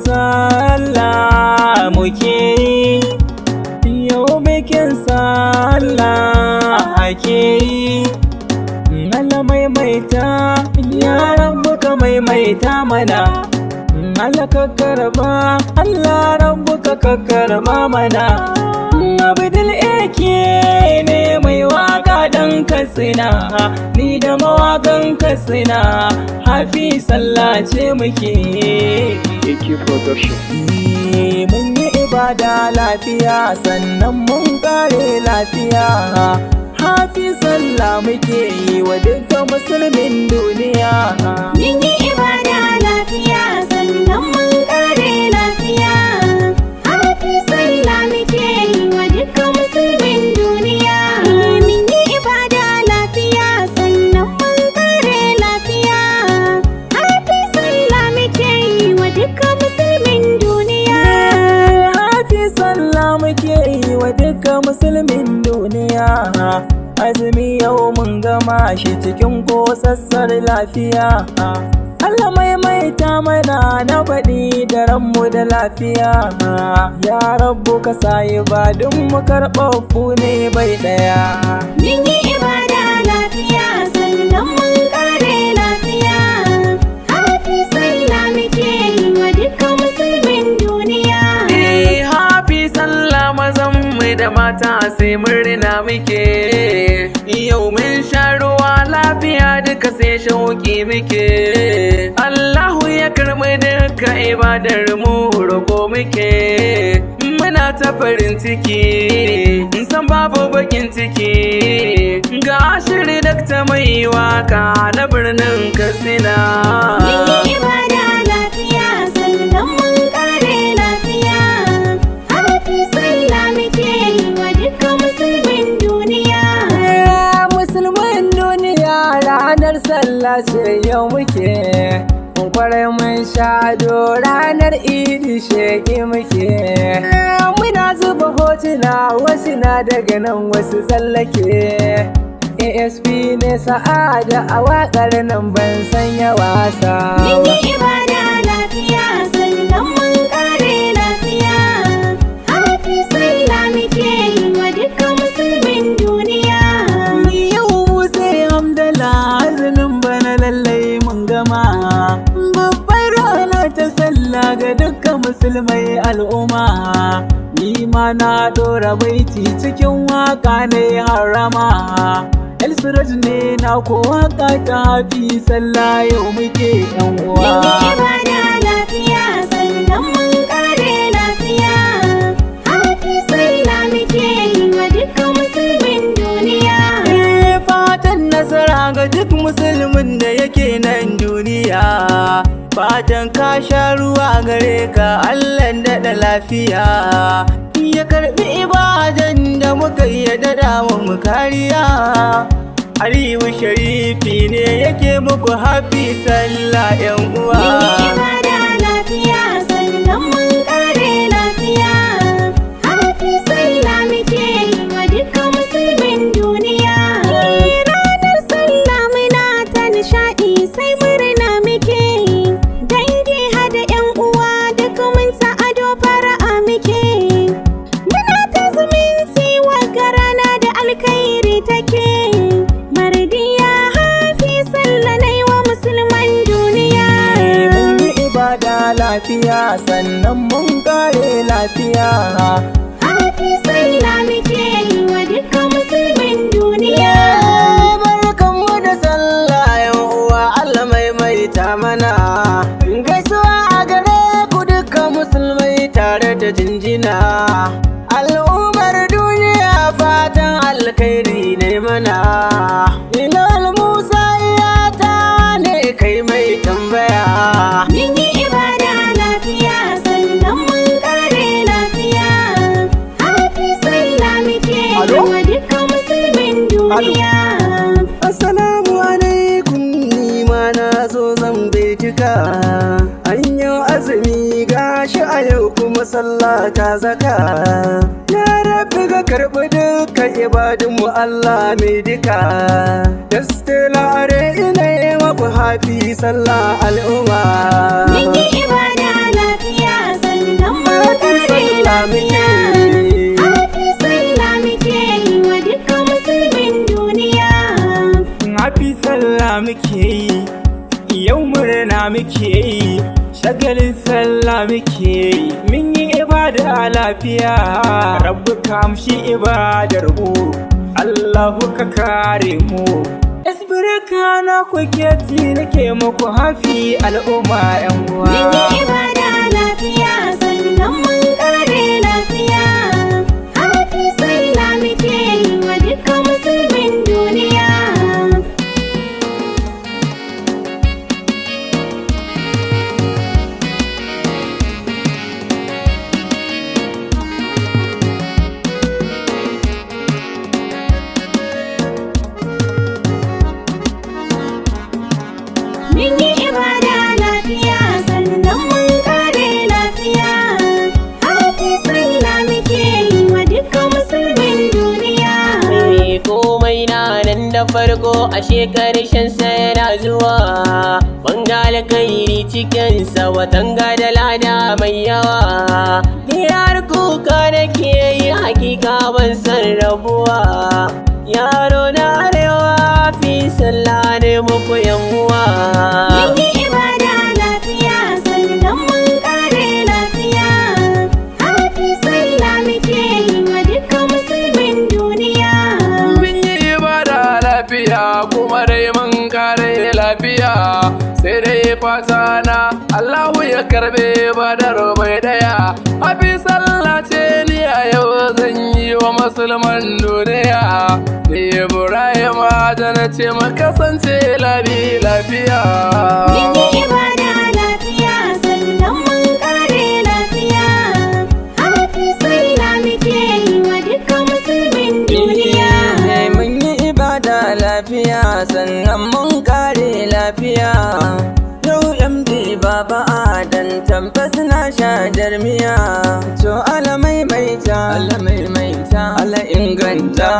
sallah muke yi, yau bikin sallah ake yi. Allah maimaita, ya Rabbu ka maimaita mana. Allah ka karba, Allah Rabbu ka karba mana. Abdul Eke ne mai waka dan Katsina, ni da mawakan Katsina, hafi sallah ce muke. AK Production. Mun yi ibada lafiya sannan mun kare lafiya, hafi sallah muke yi wa dukkan musulmin duniya. Mun yi ibada lafiya sannan mun kare lafiya, hafi sallah muke yi wa dukkan musulmin duniya. Mun yi ibada lafiya sannan mun kare lafiya, hafi sallah muke yi wa dukkan musulmin duniya. Hafi sallah muke yi wa dukkan musulmin duniya. Azumi yau mun gama shi cikin kosassar lafiya. Allah maimaita mana na faɗi da ranmu da lafiya. Ya Rabbu ka sa ibadun mu karɓaɓɓu ne bai ɗaya. Mun yi ibada lafiya sannan mun kare lafiya, hafi sallah muke yi wa dukkan musulmin duniya. Hafi sallah mazan mu da mata sai murna muke. Yau mun sha ruwa lafiya duka sai shauki muke. Allahu ya karɓi duka ibadar mu roƙo muke. Muna ta farin ciki, san babu bakin ciki. Ga shiri dakta mai waka na birnin Katsina. Mun yi ibada lafiya sannan mun kare lafiya, hafi sallah muke yi wa dukkan musulmin duniya. Musulmin duniya ranar sallah ce yau muke. Kwarai mun sha ado ranar idi sheki muke. Muna zuba hotuna wasu na daga nan wasu tsallake. ASP ne sa'ada a waƙar nan ban sanya wasa. Mun yi ibada lafiya sannan mun kare lafiya, hafi sallah muke yi wa dukkan musulmin duniya. Yau mu sai hamdala azumin bana lallai mun gama. Babbar rana ta sallah ga dukkan musulmai al'umma. Ni ma na ɗora baiti cikin waka ne harama. El Siraj ne na ko waka ta hafi sallah yau muke yan uwa. Mun yi ibada lafiya sannan mun kare lafiya, hafi sallah muke yi wa dukkan musulmin duniya. Fatan nasara ga duk musulmin da yake nan duniya. Fatan ka sha ruwa gare ka Allah daɗa lafiya. Ya karɓi ibadan da muka yi ya daɗa mu kariya. Aliyu Sharifi ne yake muku hafi sallah yan uwa. Mun yi ibada lafiya sannan mun kare lafiya, hafi sallah muke yi wa dukkan musulmin duniya. Ranar sallah muna ta nishaɗi sai murna muke yi, dangi hada yan uwa duk mun sa ado fara'a muke. Muna ta zumunci wagga rana da alkhairi take. Mardiya hafi sallah nai wa musulman duniya. Mun yi ibada lafiya sannan mun kare lafiya. Hafi sallah muke yi wa dukkan musulmin duniya. Barkanmu da sallah yan uwa Allah maimaita mana. Gaisuwa a gare ku dukkan musulmai tare da jinjina. Al'ummar duniya fatan alkhairi ne mana. Ilal Musa iyata ne kai mai tambaya. Mun yi ibada lafiya sannan mun kare lafiya, hafi sallah muke yi wa dukkan musulmin duniya. Assalamu alaikum, ni ma na zo zan bincika. An yi azumi gashi a yau kuma sallah ta zaka. Ya Rabbi ga karɓi dukkan ibadunmu Allah mai duka. Dastela are ina yi maku hafi sallah al'umma. Mun yi ibada lafiya sallah muke yi. Happy sallah muke yi wa dukkan musulmin duniya. Happy sallah muke yi, yau murna muke yi, shagalin sallah muke yi, mun yi ibada lafiya, rabbu ka amshi ibadar mu, Allahu ka kare mu. Isbirka na kuke ji nake muku hafi al'umma yan uwa. Mun yi ibada lafiya sannan mun kare lafiya. Happy sallah muke yi wa dukkan musulmin duniya. Mun yi ibada lafiya sannan mun kare lafiya. Happy sallah muke yi wa dukkan musulmin duniya. Komai na nan da farko ashe karshen sa yana zuwa, banga alkhairi cikinsa watan da lada mai yawa. Ni har kuka nake yi hakika ban san rabuwa, yaro na arewa fi sallah ne muku yan uwa. Mun yi ibada lafiya sannan mun kare lafiya. Happy sallah muke yi wa dukkan musulmin duniya. Mun yi ibada lafiya kuma dai mun kare lafiya, sai dai fata na Allahu ya karbe badar bai daya. Happy sallah ce ni a yau zan yi wa musulman duniya, ni Ibrahim da na ce makasance lafiya. Mun yi ibada lafiya sannan mun kare lafiya. Happy sallah muke yi wa dukkan musulmin duniya. Mun yi ibada lafiya sannan mun kare lafiya. Yau MD Baba Adan tabbas na sha jarmiya. To ala maimaita, ala inganta,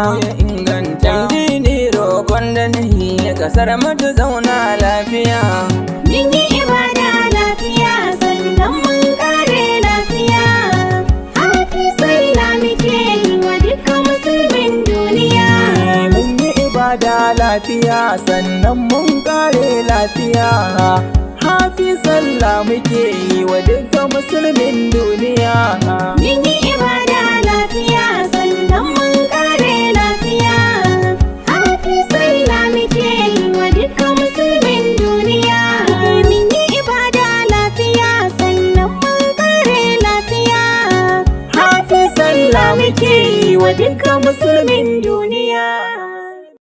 MD ni roƙon da nahi kasar mu ta zauna lafiya. Mun yi ibada lafiya sannan mun kare lafiya. Happy sallah muke yi wa dukkan musulmin duniya. Mun yi ibada lafiya sannan mun kare lafiya. Hafi sallah muke yi wa dukkan musulmin duniya. Mun yi ibada lafiya sannan mun kare lafiya. Happy sallah muke yi wa dukkan musulmin duniya. Mun yi ibada lafiya sannan mun kare lafiya. Hafi sallah muke yi wa dukkan musulmin duniya.